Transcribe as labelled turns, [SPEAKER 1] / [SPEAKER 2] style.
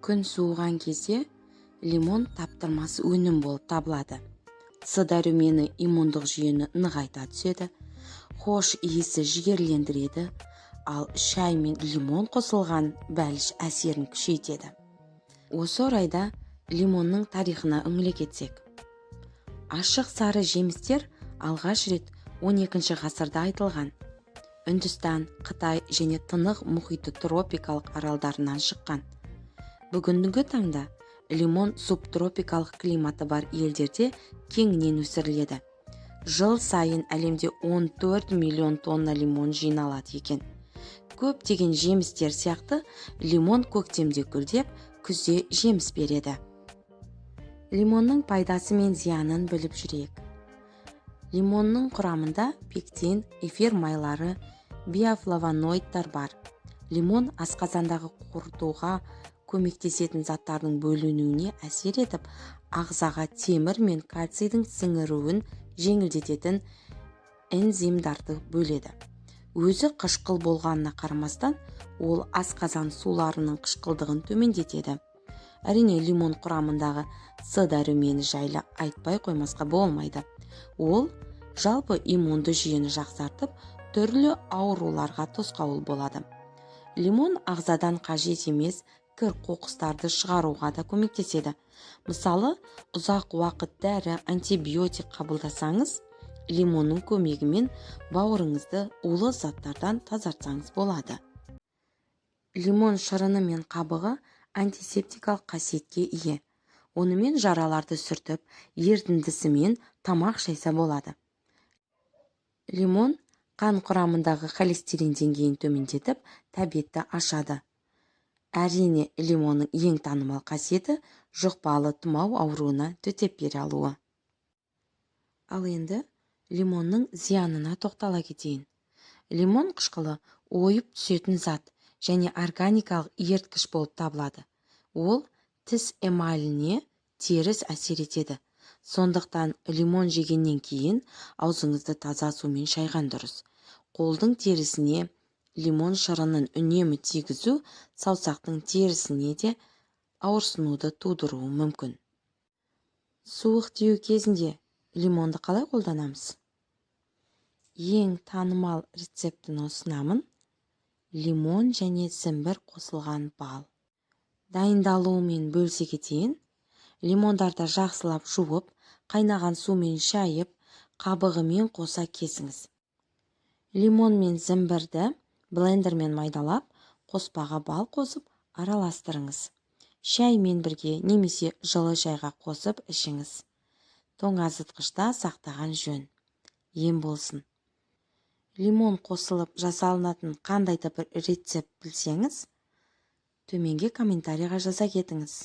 [SPEAKER 1] Күн суыған кезде лимон таптырмас өнім болып табылады. С дәрумені иммундық жүйені нығайта түседі, хош иісі жігерлендіреді, ал шай мен лимон қосылған бәліш әсерін күшейтеді. Осы орайда лимонның тарихына үңіле кетсек. Ашық сары жемістер алғаш рет 12 ғасырда айтылған. Үндістан, Қытай және Тынық мұхиты тропикалық аралдарынан шыққан. Бүгінгі таңда лимон субтропикалық климаты бар елдерде кеңінен өсіріледі. Жыл сайын әлемде 14 миллион тонна лимон жиналады екен. Көптеген жемістер сияқты лимон көктемде гүлдеп, күзде жеміс береді. Лимонның пайдасы мен зиянын біліп жүрейік. Лимонның құрамында пектин, эфир майлары, биофлавоноидтар бар. Лимон асқазандағы қорытуға көмектесетін заттардың бөлінуіне әсер етіп, ағзаға темір мен кальцийдің сіңіруін жеңілдететін энзимдарды бөледі. Өзі қышқыл болғанына қарамастан, ол асқазан суларының қышқылдығын төмендетеді. Әрине, лимон құрамындағы С дәрумені жайлы айтпай қоймасқа болмайды. Ол жалпы иммунды жүйені жақсартып, түрлі ауруларға тосқауыл болады. Лимон ағзадан қажет емес кір қоқыстарды шығаруға да көмектеседі. Мысалы, ұзақ уақыт дәрі, антибиотик қабылдасаңыз, лимонның көмегімен бауырыңызды улы заттардан тазартсаңыз болады. Лимон шырыны мен қабығы антисептикалық қасиетке ие. Онымен жараларды сүртіп, ерітіндісімен тамақ шайса болады. Лимон қан құрамындағы холестерин деңгейін төмендетіп, тәбетті ашады. Әрине, лимонның ең танымал қасиеті жұқпалы тұмау ауруына төтеп бере алуы. Ал енді лимонның зиянына тоқтала кетейін. Лимон қышқылы ойып түсетін зат және органикалық еріткіш болып табылады. Ол тіс эмаліне теріс әсер етеді. Сондықтан лимон жегеннен кейін аузыңызды таза сумен шайған дұрыс. Қолдың терісіне лимон шырынын үнемі тигізу саусақтың терісіне де ауырсынуды тудыруы мүмкін. Суық тию кезінде лимонды қалай қолданамыз? Ең танымал рецептін ұсынамын. Лимон және зімбір қосылған бал. Дайындалуымен бөлсе кетейін. Лимондарды жақсылап жуып, қайнаған сумен шайып, қабығымен қоса кесіңіз. Лимон мен зімбірді блендермен майдалап, қоспаға бал қосып, араластырыңыз. Шаймен бірге немесе жылы шайға қосып ішіңіз. Тоңазытқышта сақтаған жөн. Ем болсын. Лимон қосылып жасалынатын қандай да бір рецепт білсеңіз, төменге комментарийға жаза кетіңіз.